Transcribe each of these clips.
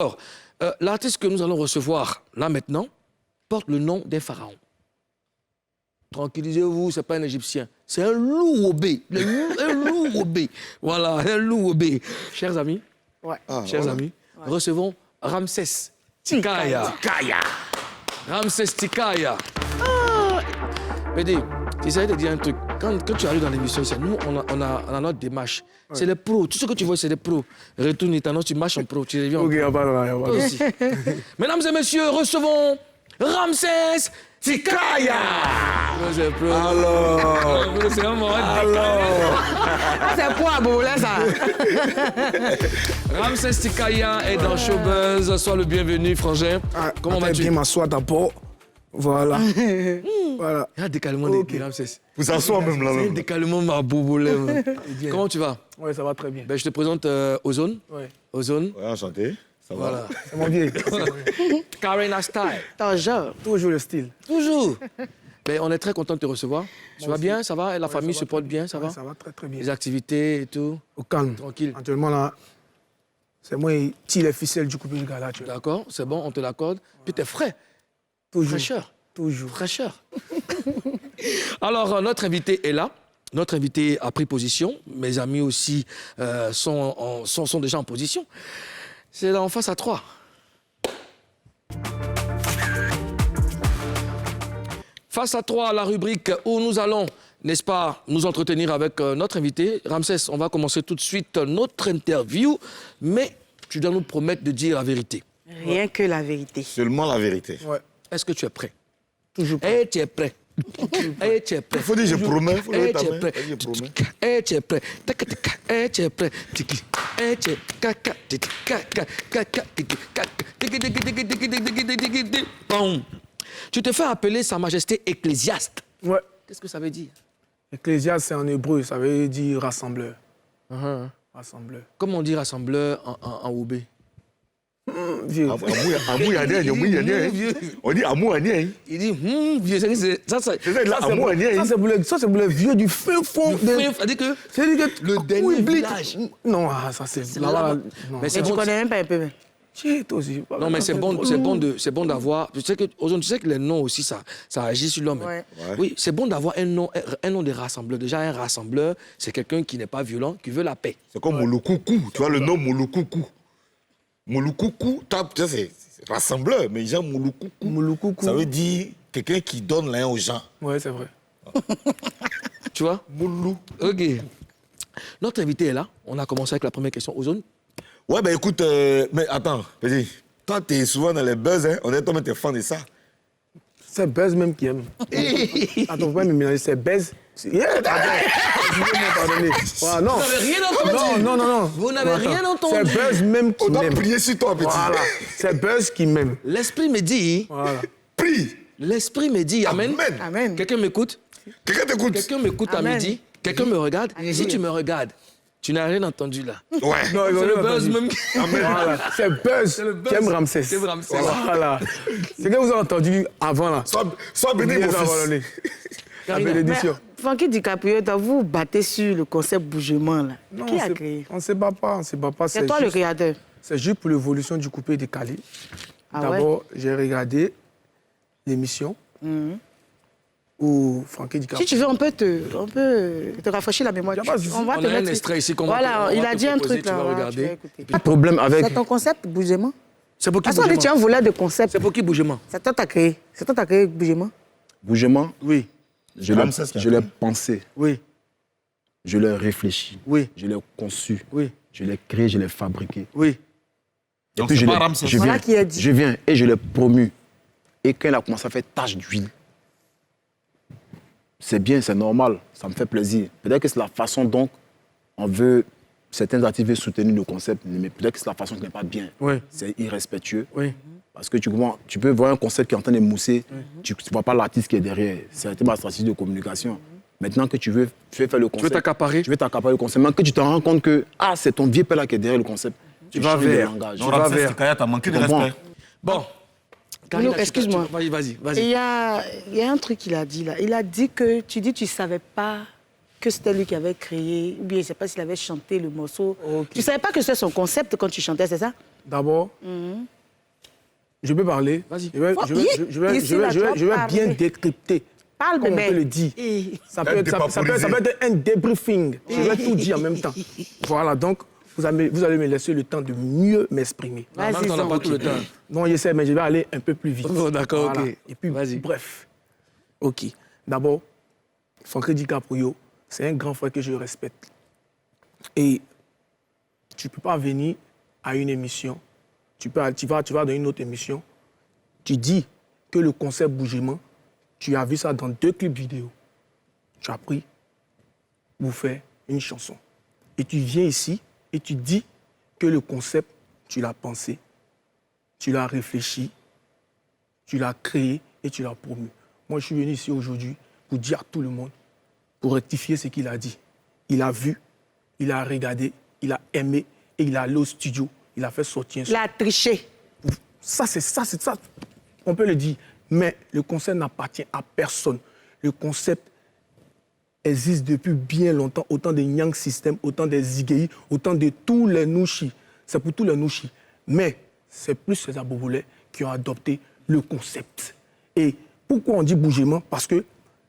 Alors, l'artiste que nous allons recevoir là maintenant porte le nom d'un pharaon. Tranquillisez-vous, ce n'est pas un Égyptien, c'est un loup obé. Un loup obé. Voilà, un loup obé. Chers amis, recevons Ramsès Tikaya. Ramsès Tikaya. Pédé, j'essaie de dire un truc. Quand tu arrives dans l'émission, nous, on a notre démarche. Ouais. C'est les pros. Tout ce que tu vois, c'est les pros. Retourne, tu marches en pro. Tu reviens en pro. Aussi. Mesdames et messieurs, recevons Ramsès Tikaya. Alors. C'est un moment. C'est quoi, Boulé, ça? Ramsès Tikaya est dans Showbuzz. Sois le bienvenu, frangin. Comment vas-tu? Bien m'asseoir d'abord. Voilà. Voilà. Il y a un décalement de Ramsès. Vous asseoir même là. C'est un décalement ma bouboulé. Comment tu vas? Oui, ça va très bien. Ben, je te présente Ozone. Oui. Ozone. Ouais, enchanté. Ça va. Voilà. C'est mon vieil. Karina Style. Toujours. Toujours le style. Toujours. Ben, on est très content de te recevoir. Tu vas bien, ça va? Et la famille se porte bien, ça va? Ça va très très bien. Les activités et tout? Au calme. Tranquille. Actuellement là, c'est moi qui tire les ficelles du coupé du gala. D'accord, c'est bon, on te l'accorde. Puis t'es frais. Toujours. Fraîcheur. Toujours. Fraîcheur. Alors, notre invité est là. Notre invité a pris position. Mes amis aussi sont déjà en position. C'est là en face à 3. Face à 3, la rubrique où nous allons, n'est-ce pas, nous entretenir avec notre invité. Ramsès, on va commencer tout de suite notre interview, mais tu dois nous promettre de dire la vérité. Rien que la vérité. Seulement la vérité. Ouais. Est-ce que tu es prêt? Toujours prêt. Eh, tu es prêt. Eh, tu es prêt. Il faut dire je promets. Il faut Eh, lever ta tu es main. prêt. Je promets. Eh, tu es prêt. Eh, tu es prêt. Eh, tu es Bon. Tu te fais appeler Sa Majesté Ecclésiaste. Ouais. Qu'est-ce que ça veut dire? Ecclésiaste, c'est en hébreu, ça veut dire rassembleur. Rassembleur. Comment on dit rassembleur en Oubé? Vieux. Amour, on dit amour, Il dit, vieux, ça, c'est amour, Ça, c'est pour les vieux du fin fond. c'est-à-dire que le dernier village. Non, ça, c'est là-bas. Non. Mais Et tu connais même pas un peu. Si, toi aussi. Non, mais c'est bon d'avoir. Tu sais que les noms aussi, ça agit sur l'homme. Ouais. Oui, c'est bon d'avoir un nom de rassembleur. Déjà, un rassembleur, c'est quelqu'un qui n'est pas violent, qui veut la paix. C'est comme Mouloukoukou. Tu vois le nom Mouloukoukou. Mouloukoukou, c'est rassembleur, mais genre Mouloukoukou. Mouloukoukou. Ça veut dire quelqu'un qui donne rien aux gens. Ouais, c'est vrai. Tu vois? Moulou. OK. Notre invité est là. On a commencé avec la première question. Ozone. Ouais, ben écoute, mais attends, vas-y. Toi, t'es souvent dans les buzz, hein. On est toi, t'es fan de ça. C'est Buzz même qui aime. Attends, vous pouvez me mélanger, c'est Buzz. Pardonnez. Voilà, non. Vous n'avez rien entendu. Non. Vous n'avez rien entendu. C'est Buzz même qui On doit m'aime. prier sur toi, petit. Voilà. C'est Buzz qui m'aime. L'esprit me dit. Voilà. Prie. L'esprit me dit. Amen. Amen. Quelqu'un m'écoute? Quelqu'un t'écoute. Quelqu'un m'écoute à Amen. midi? Quelqu'un me regarde? Allez-y. Si tu me regardes, tu n'as rien entendu là. Ouais. Non, C'est le buzz même. Voilà. C'est Buzz qui aime Ramsès. Qui aime Ramsès. Voilà. C'est que vous avez entendu avant là. Sois béni, mon fils. La Karina. bénédiction. Francky DiCaprio, vous battez sur le concept bougement là. Non, Qui a créé? on ne se bat pas, C'est toi le juste- créateur. C'est juste pour l'évolution du coupé de Cali. Ah ouais? D'abord, j'ai regardé l'émission où Francky DiCaprio... Si tu veux, on peut te rafraîchir la mémoire. Y a pas de souci. On va On te a un mettre. extrait ici qu'on va Voilà, te- on il va a te dit un proposer, truc tu là. vas voilà, regarder. tu vas écouter. Pas de problème avec... C'est ton concept, bougement? C'est pour qui Ah, ça, on dit, tu es bougement? un voleur de concept. C'est pour qui bougement? C'est toi qui as créé. C'est toi qui as créé bougement. Bougement, Oui. je Ramsès qui a l'ai créé. pensé, Oui. je l'ai réfléchi, Oui. je l'ai conçu, Oui. je l'ai créé, je l'ai fabriqué. Oui. Et Donc puis c'est je pas l'ai- Ramsès. je Voilà viens, qui a dit. je viens et je l'ai promu. Et quand il a commencé à faire tache d'huile, c'est bien, c'est normal, ça me fait plaisir. Peut-être que c'est la façon dont on veut, certains artistes veulent soutenir le concept, mais peut-être que c'est la façon qui n'est pas bien. Oui. C'est irrespectueux. Oui. Parce que tu peux voir un concept qui est en train de mousser, tu ne vois pas l'artiste qui est derrière. C'est ma stratégie de communication. Maintenant que tu veux faire le Tu veux concept, t'accaparer? tu veux t'accaparer le concept. Maintenant que tu te rends compte que c'est ton vieux père là qui est derrière le concept. Tu vas changes de vers. langage. Tu Non, vas Ramsès vers. Tikaya, t'as manqué de Comprends. respect. Bon. Karina, tu- excuse-moi. Vas-y. Et il y a un truc qu'il a dit là. Il a dit que tu ne savais pas que c'était lui qui avait créé, ou bien je ne sais pas s'il avait chanté le morceau. Ok. Tu ne savais pas que c'était son concept quand tu chantais, c'est ça? D'abord, je peux parler. Vas-y. Je vais bien décrypter. Parle, Comme on bébé. peut le dire. Ça peut être un débriefing. Je vais tout dire en même temps. Voilà, donc, vous allez me laisser le temps de mieux m'exprimer. Normalement, Vas-y, on n'a pas Zongo. tout le temps. Non, je sais, mais je vais aller un peu plus vite. Oh, d'accord, ok. Et puis, Vas-y. bref. OK. D'abord, Franck DiCaprio, c'est un grand frère que je respecte. Et tu ne peux pas venir à une émission, tu vas dans une autre émission, tu dis que le concept bougement, tu as vu ça dans 2 clips vidéo. Tu as pris pour faire une chanson. Et tu viens ici et tu dis que le concept, tu l'as pensé, tu l'as réfléchi, tu l'as créé et tu l'as promu. Moi, je suis venu ici aujourd'hui pour dire à tout le monde, pour rectifier ce qu'il a dit. Il a vu, il a regardé, il a aimé et il est allé au studio. Il a fait sortir un son. Il a triché. Ça, on peut le dire. Mais le concept n'appartient à personne. Le concept existe depuis bien longtemps, autant des Nyang System, autant des Zigei, autant de tous les Nushi. C'est pour tous les Nushi. Mais c'est plus ces Abobolais qui ont adopté le concept. Et pourquoi on dit bougement? Parce qu'il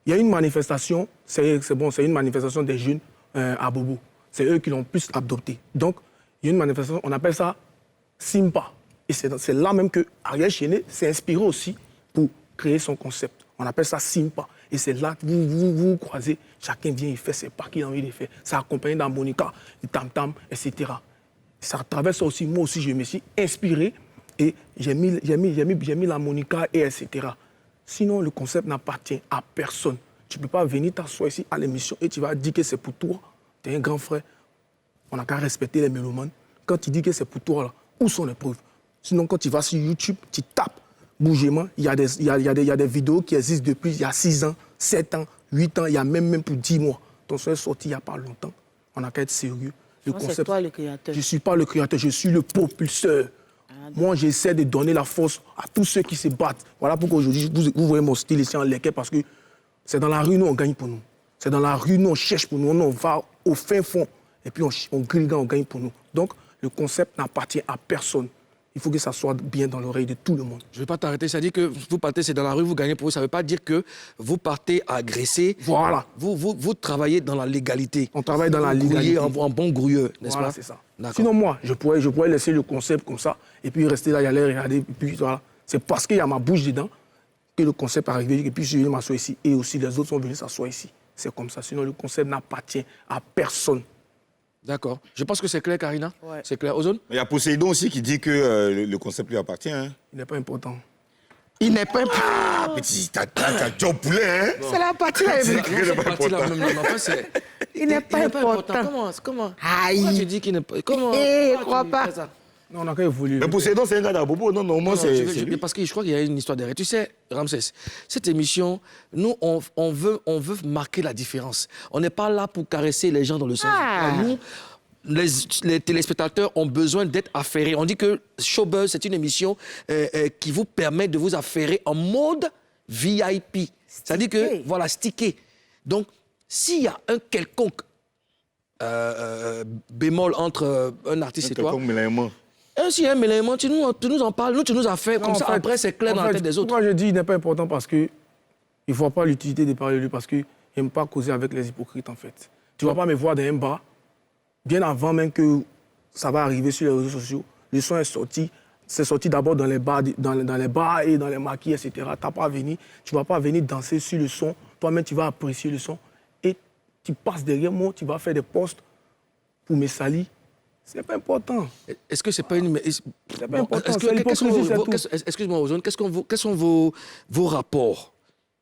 y a une manifestation, c'est une manifestation des jeunes à Bobo. C'est eux qui l'ont plus adopté. Donc, il y a une manifestation, on appelle ça Simpa. Et c'est là même que Ariel Chené s'est inspiré aussi pour créer son concept. On appelle ça Simpa. Et c'est là que vous croisez, chacun vient, il fait ses pas qu'il a envie de faire. Ça accompagné d'harmonica, du tam-tam, etc. Ça traverse ça aussi. Moi aussi, je me suis inspiré et j'ai mis l'harmonica et etc. Sinon, le concept n'appartient à personne. Tu ne peux pas venir t'asseoir ici à l'émission et tu vas dire que c'est pour toi. Tu es un grand frère. On n'a qu'à respecter les mélomanes. Quand tu dis que c'est pour toi, là, où sont les preuves? Sinon, quand tu vas sur YouTube, tu tapes bougement. Il y a des vidéos qui existent depuis il y a 6 ans, 7 ans, 8 ans, il y a même pour 10 mois. Ton son est sorti il n'y a pas longtemps. On n'a qu'à être sérieux. C'est toi le créateur. Je ne suis pas le créateur, je suis le propulseur. Moi, j'essaie de donner la force à tous ceux qui se battent. Voilà pourquoi aujourd'hui, vous voyez mon style ici en leket, parce que c'est dans la rue, nous, on gagne pour nous. C'est dans la rue, nous, on cherche pour nous. On va au fin fond. Et puis, on grille, on gagne pour nous. Donc, le concept n'appartient à personne. Il faut que ça soit bien dans l'oreille de tout le monde. Je ne vais pas t'arrêter. Ça dit que vous partez, c'est dans la rue, vous gagnez pour vous. Ça ne veut pas dire que vous partez agresser. Voilà. Vous travaillez dans la légalité. On travaille dans la Vous grouillez légalité. en bon grouilleux, n'est-ce Voilà, pas? c'est ça. D'accord. Sinon, moi, je pourrais laisser le concept comme ça, et puis rester là, y aller regarder, et puis voilà. C'est parce qu'il y a ma bouche dedans que le concept est arrivé, et puis je suis venu m'asseoir ici, et aussi les autres sont venus s'asseoir ici. C'est comme ça. Sinon, le concept n'appartient à personne. D'accord. Je pense que c'est clair, Karina. Ouais. C'est clair. Ozone? Il y a Poséidon aussi qui dit que le concept lui appartient. Hein. Il n'est pas important. Il n'est pas... Ah, petit, t'as job poulet, hein. C'est la partie là. C'est que le pas important. Il n'est pas important. Comment Aïe. Pourquoi tu dis qu'il n'est pas... Comment Eh, Pourquoi crois tu pas. fais ça? Non, on n'a qu'à évoluer. Mais Poséidon, c'est un gars d'Abobo. Non, normalement, Non, c'est lui. parce que je crois qu'il y a une histoire derrière. Tu sais, Ramsès, cette émission, nous, on veut marquer la différence. On n'est pas là pour caresser les gens dans le sens. Ah. Nous, les téléspectateurs ont besoin d'être affairés. On dit que Showbuzz, c'est une émission qui vous permet de vous affairer en mode VIP. C'est-à-dire que, voilà, stické. Donc, s'il y a un quelconque bémol entre un artiste et toi, Comme Mélaïman. s'il y a un mélange, tu nous en parles, tu nous en fais, comme Non, ça, en fait, après, c'est clair dans la tête des autres. Pourquoi je dis qu'il n'est pas important? Parce qu'il ne voit pas l'utilité de parler de lui, parce qu'il n'aime pas causer avec les hypocrites, en fait. Tu ne vas pas me voir dans un bar, bien avant même que ça va arriver sur les réseaux sociaux. Le son est sorti. C'est sorti d'abord dans les bars, dans les bars et dans les maquis, etc. Tu ne vas pas venir danser sur le son. Toi-même, tu vas apprécier le son. Et tu passes derrière moi, tu vas faire des posts pour me salir. C'est pas important. Est-ce que c'est pas une... C'est pas important. est-ce que- C'est l'hypocrisie, c'est tout. Excuse-moi, Ozone, quels sont vos rapports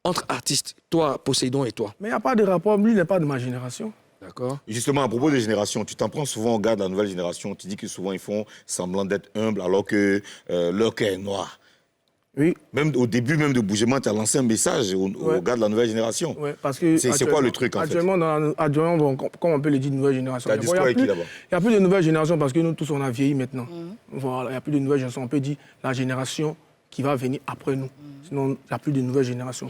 entre artistes, toi, Poséidon et toi? Mais il n'y a pas de rapport. Lui, il n'est pas de ma génération. D'accord. Justement, à propos des générations, tu t'en prends souvent aux gars de la nouvelle génération. Tu dis que souvent, ils font semblant d'être humbles alors que leur cœur est noir. Oui. Même au début même de Bougement, tu as lancé un message aux gars de la nouvelle génération. Ouais, parce que C'est quoi le truc, en fait? Actuellement, bon, comme on peut le dire, nouvelle génération. T'as dit quoi avec qui, d'abord? Il n'y a plus de nouvelle génération parce que nous tous, on a vieilli maintenant. Voilà, il n'y a plus de nouvelle génération. On peut dire la génération qui va venir après nous. Sinon, il n'y a plus de nouvelle génération.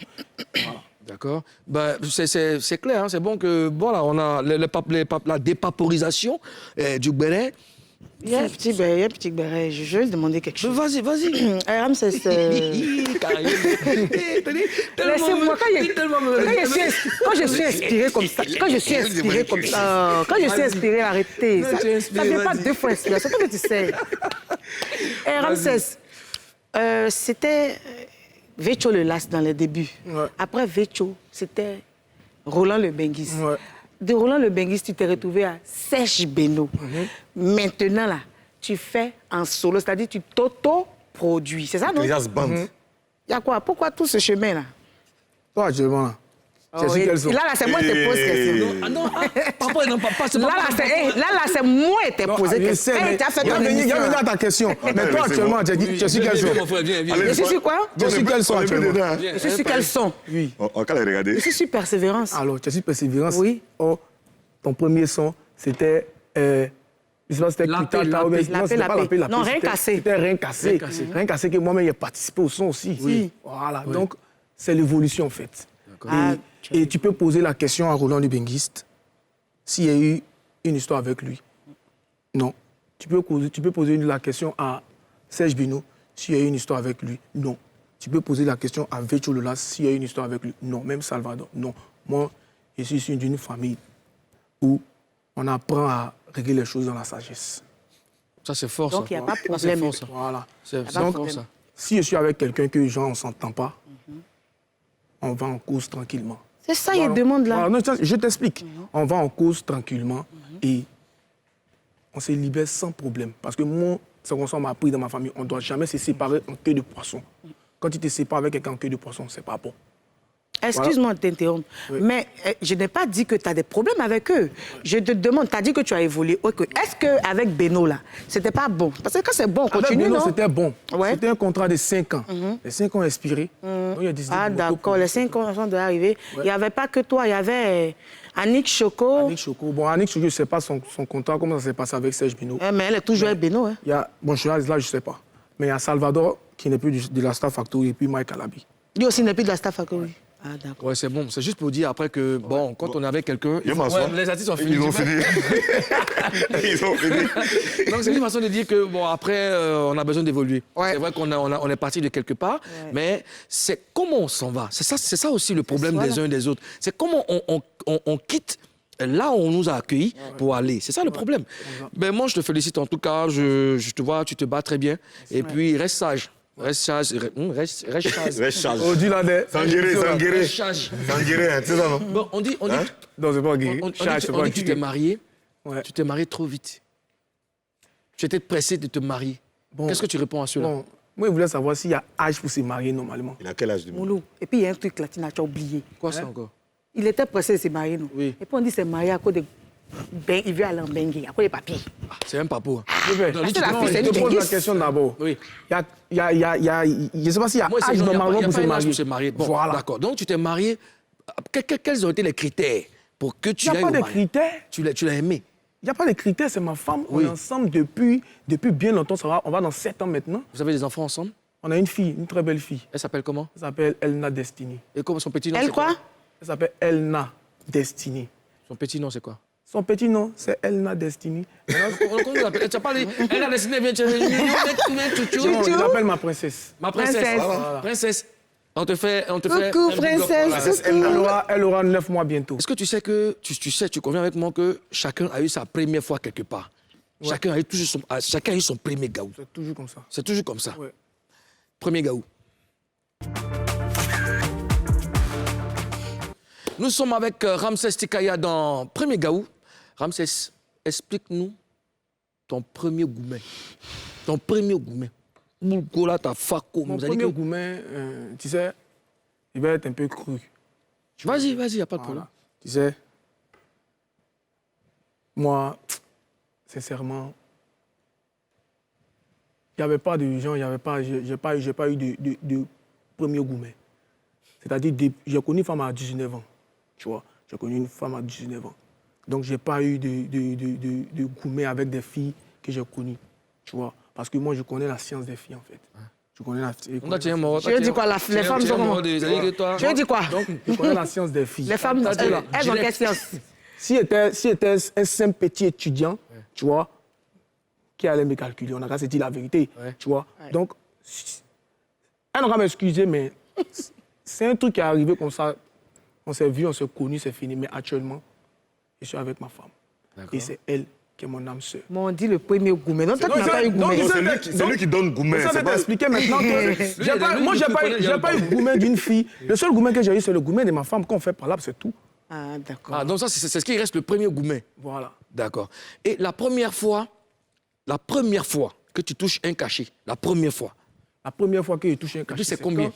Voilà. D'accord. Ben, c'est clair, hein, c'est bon que, voilà, on a la dépaporisation du Bénin. Il y a un petit béret. Je vais lui demander quelque chose. Vas-y, vas-y. Ramsès, laissez-moi, quand je suis inspiré comme ça, arrêtez. Non, Ça tu es inspiré, ne fait pas vas-y. 2 fois inspiration, comme tu sais. Ramsès, c'était Vecho le Las dans les débuts. Ouais. Après Vecho, c'était Roland le Benguis. Ouais. De Roland le Benguis, tu t'es retrouvé à Serge Beno. Maintenant, là, tu fais en solo, c'est-à-dire tu t'auto-produis. C'est ça, non? Les jazz band. Il y a quoi? Pourquoi tout ce chemin-là? Toi, actuellement, là. Oh, C'est quelles sont? là, c'est moi qui te pose question. Ah non, papa, non, papa, c'est Là, pas c'est moi qui t'ai posé Je question. sais, mais Tu as fait il y a ton venu émission. à ta question. Mais toi, actuellement, tu suis quels sont? Mon frère, viens, viens. Je suis sur quoi? Je suis quels sont On est actuellement? dedans. Je suis sur quel son? Oui. On va les regarder. Je suis sur Persévérance. Alors, tu as su Persévérance? Oui. Oh, ton premier son, c'était. Je sais pas, c'était Lapé, Kutata ou bien- lapé. Non, c'était pas Lapé. Lapé. Non, Rien c'était- Cassé. C'était Rien Cassé. Rien Cassé. Rien Cassé, que moi-même, j'ai participé au son aussi. Oui. Voilà. Donc, c'est l'évolution, en fait. Ah, Et tu peux poser la question à Roland du Benguiste s'il y a eu une histoire avec lui. Non. Tu peux poser la question à Serge Bino s'il y a eu une histoire avec lui. Non. Tu peux poser la question à Vecho Lolas s'il y a eu une histoire avec lui. Non. Même Salvador. Non. Moi, je suis issu d'une famille où on apprend à régler les choses dans la sagesse. Ça, c'est fort, ça. Donc, il n'y a pas de Ça, c'est problème. fort, ça. Voilà. C'est pas de fort, problème. ça. Si je suis avec quelqu'un que genre on ne s'entend pas, on va en cause tranquillement. C'est ça, il Voilà. demande là. Voilà, non, je t'explique. On va en cause tranquillement et on se libère sans problème. Parce que moi, ce qu'on m'a appris dans ma famille, on ne doit jamais se séparer en queue de poisson. Quand tu te sépares avec quelqu'un en queue de poisson, c'est pas bon. Excuse-moi de t'interrompre, mais je n'ai pas dit que tu as des problèmes avec eux. Je te demande, tu as dit que tu as évolué. Ok. Est-ce qu'avec Beno, là, c'était pas bon? Parce que quand c'est bon, on Avec continue, Beno, non? c'était bon. Ouais. C'était un contrat de 5 ans. Les 5 ans expirés. Donc, il a décidé Ah, de d'accord, les 5 ans sont arrivés. Il n'y avait pas que toi, il y avait Annick Choco. Annick Choco. Bon, Annick Choco, je ne sais pas son contrat, comment ça s'est passé avec Serge Bino. Mais elle est toujours avec Beno. Hein. Il y a, bon, là, je ne sais pas. Mais il y a Salvador, qui n'est plus de la Star Factory, et puis Mike Alabi. Lui aussi n'est plus de la Staff Factory. Ah, d'accord. Ouais, c'est bon. C'est juste pour dire après que, bon, quand on est avec quelqu'un... Il y a ma soeur. les artistes ont fini. Ils ont fini. Ils ont fini. Donc, c'est une façon de dire que, bon, après, on a besoin d'évoluer. Ouais. C'est vrai on est parti de quelque part, mais c'est comment on s'en va. C'est ça aussi le problème Voilà. des uns et des autres. C'est comment on quitte là où on nous a accueillis pour aller. C'est ça le problème. Ben, moi, je te félicite en tout cas. Je te vois, tu te bats très bien. Et puis, reste sage. Reste sage. Reste sage. Reste charge. Oh, dis là, Sanguéré, sanguéré. Reste sage. Sanguéré, hein, c'est ça, non? Bon, on dit, Hein? Non, c'est pas on gay. dit C'est que tu t'es marié. Ouais. Tu t'es marié trop vite. Tu étais pressé de te marier. Bon. Qu'est-ce que tu réponds à cela? Bon, moi, je voulais savoir s'il y a âge pour se marier normalement. Il a quel âge de Moulou. Et puis, il y a un truc là, tu n'as pas oublié. Quoi ça encore? Il était pressé de se marier, non? Oui. Et puis, on dit qu'il s'est marié à cause de... il veut aller en Bengue, à cause des papiers. C'est même pas pour. Je vais. Non, lui, c'est la Non, fille, je c'est te une pose la Benguis. question d'abord. Oui. Je ne sais pas s'il y a Moi, c'est âge non, normalement il y a pour pas se un âge marier. pour se marier. Bon, Voilà. d'accord. Donc, tu t'es marié. Quels ont été les critères pour que tu Il n'y ailles a au pas de mariage? critères. Tu l'as aimé. Il n'y a pas de critères, c'est ma femme. Oui. On est ensemble depuis bien longtemps. On va dans 7 ans maintenant. Vous avez des enfants ensemble? On a une fille, une très belle fille. Elle s'appelle comment? Elle s'appelle Elna Destiny. Et comment son petit nom? Elle c'est quoi? Elle s'appelle Elna Destiny. Son petit nom, c'est quoi? Son petit nom, c'est Elna Destiny. Comment vous l'appelez? Tu as parlé. Elle a dessiné, viens, Non, je l'appelle ma princesse. Ma princesse. Princesse. Voilà. Princesse. On te fait. Coucou, un big up. princesse. Voilà. Elle aura 9 mois bientôt. Est-ce que tu sais que, tu conviens avec moi que chacun a eu sa première fois quelque part? Chacun a eu son premier gaou. C'est toujours comme ça. C'est toujours comme ça. Ouais. Premier gaou. Nous sommes avec Ramsès Tikaya dans Premier Gaou. Ramsès, explique-nous ton premier gourmet. Ton premier gourmet. Moulgola, ta fako. Mon vous allez premier que- gourmet, tu sais, il va être un peu cru. Vas-y, il n'y a pas de problème. Voilà. Tu sais, moi, sincèrement, il n'y avait pas de gens, j'ai pas eu de premier gourmet. C'est-à-dire, j'ai connu une femme à 19 ans, tu vois. J'ai connu une femme à 19 ans. Donc, je n'ai pas eu de gourmet avec des filles que j'ai connues, tu vois. Parce que moi, je connais la science des filles, en fait. Je connais la Je veux dire quoi, les femmes sont comment? Je veux dire quoi? je connais la science des filles. Les femmes, elles ont quelle science? Si était un simple petit étudiant, tu vois, qui allait me calculer. On a qu'à se dire la vérité, Ouais. tu vois. Donc, elle n'aura qu'à m'excuser, mais c'est un truc qui est arrivé comme ça. On s'est vu, on s'est connus, c'est fini. Mais actuellement, je suis avec ma femme. Et c'est elle qui est mon âme sœur. Bon, on dit le premier gourmet. Donc, toi, tu n'as pas eu gourmet. C'est lui qui donne gourmet. Ça, c'est je pas- vais t'expliquer maintenant que moi, il j'ai pas eu gourmet d'une fille. Le seul gourmet que j'ai eu, c'est le gourmet de ma femme qu'on fait par là, c'est tout. Ah, d'accord. Ah, donc ça, c'est ce qui reste le premier gourmet. Voilà. D'accord. Et la première fois que tu touches un cachet, la première fois, La première fois que j'ai touché un cachet, c'est combien?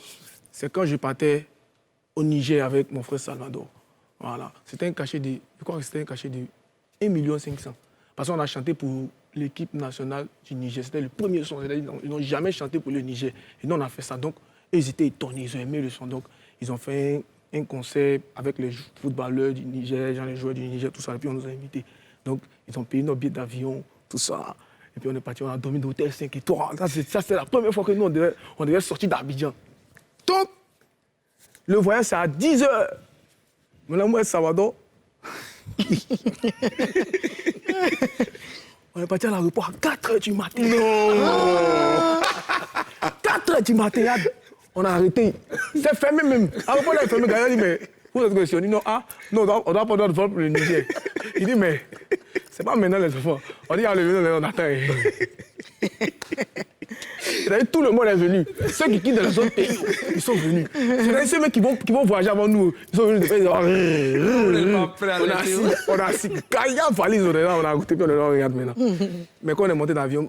C'est quand je partais au Niger avec mon frère Salvador. Voilà. C'était un cachet de, je crois que c'était un cachet de 1 500 000. Parce qu'on a chanté pour l'équipe nationale du Niger. C'était le premier son. Ils n'ont jamais chanté pour le Niger. Et nous, on a fait ça. Donc, ils étaient étonnés, ils ont aimé le son. Donc, ils ont fait un concert avec les footballeurs du Niger, les joueurs du Niger, tout ça. Et puis, on nous a invités. Donc, ils ont payé nos billets d'avion, tout ça. Et puis, on est parti, on a dormi dans l'hôtel 5 étoiles. Ça, c'est la première fois que nous, on devait sortir d'Abidjan. Donc, le voyage, c'est à 10 h. Maintenant, moi, Salvador, on est parti à l'aéroport à 4 h du matin. Non 4 h du matin, on a arrêté. C'est fermé même. L'aéroport est fermé. Il dit, mais vous êtes question. Il dit, non, on doit pas donner de vol pour le Niger. Il dit, mais c'est pas maintenant les enfants. On dit, allez, venez, on attend. Tout le monde est venu. Ceux qui quittent les autres pays, ils sont venus. C'est ceux qui vont voyager avant nous. Ils sont venus. On a assis. Quand il y a valise, on a goûté, puis on regarde maintenant. Mais quand on est monté dans l'avion,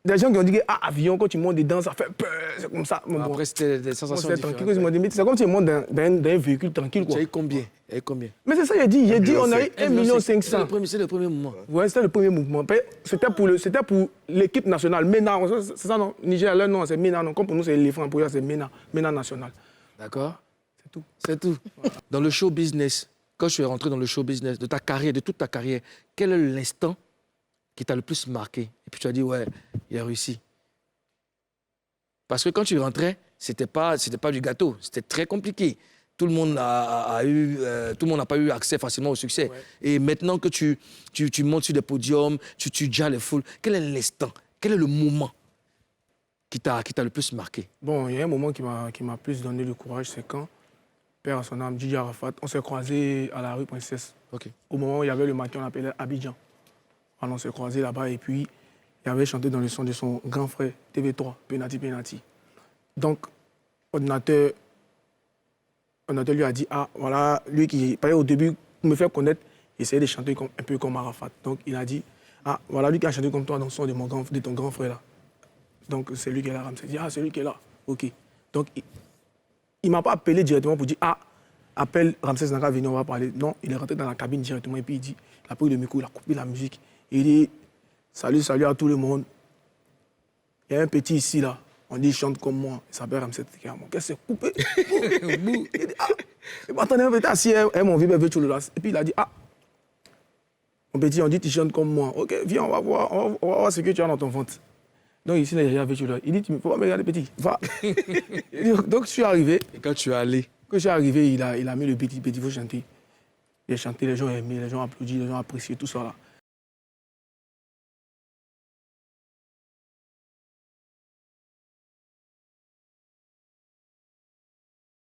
des gens qui ont dit que avion, quand tu montes dedans, ça fait peur. C'est comme ça. après, c'était des sensations différentes. Tranquille, ils m'ont dit, mais c'est comme si tu montes d'un véhicule tranquille. Tu as eu combien? Mais c'est ça, j'ai dit, on a eu 1 500 000. C'est le premier moment. Oui, c'était le premier mouvement. C'était pour l'équipe nationale. MENA, c'est ça, non? Niger, leur nom, c'est MENA. Non? Comme pour nous, c'est éléphant. Pour eux, c'est MENA. MENA national. D'accord? C'est tout. C'est tout. Dans le show business, quand je suis rentré dans le show business, de ta carrière, de toute ta carrière, quel est l'instant qui t'a le plus marqué? Et puis tu as dit, ouais, il a réussi. Parce que quand tu rentrais, c'était pas du gâteau. C'était très compliqué. Tout le monde n'a pas eu accès facilement au succès. Ouais. Et maintenant que tu montes sur des podiums, tu gères les foules, quel est l'instant? Quel est le moment qui t'a le plus marqué? Bon, il y a un moment qui m'a plus donné le courage, c'est quand, père à son âme, Didier Arafat, on s'est croisés à la rue Princesse. Okay. Au moment où il y avait le matin, on appelait Abidjan. Alors on s'est croisés là-bas et puis il avait chanté dans le son de son grand frère, TV3, Penati Penati. Donc, ordinateur lui a dit, voilà, lui qui, au début, pour me faire connaître, il essayait de chanter un peu comme Arafat. Donc, il a dit, voilà, lui qui a chanté comme toi dans le son de ton grand frère là. Donc, c'est lui qui est là. Ramsès dit, c'est lui qui est là. OK. Donc, il ne m'a pas appelé directement pour dire, appelle Ramsès Nanga, venez, on va parler. Non, il est rentré dans la cabine directement et puis il a pris le micro, il a coupé la musique. Il dit, salut à tout le monde. Il y a un petit ici, là. On dit, il chante comme moi. Il s'appelle Ramsès Nanga. Qu'est-ce que c'est coupé? Il dit, il m'entendait un petit assis, mon vieux bébé, tout le reste. Et puis il a dit, mon petit, on dit, tu chantes comme moi. OK, viens, on va voir ce que tu as dans ton ventre. Donc ici, il dit, tu ne peux pas me regarder, petit. Va. Donc je suis arrivé. Et quand tu es allé? Quand je suis arrivé, il a mis le petit, il faut chanter. Il a chanté, les gens ont aimé, les gens ont applaudi, les gens ont apprécié, tout ça là.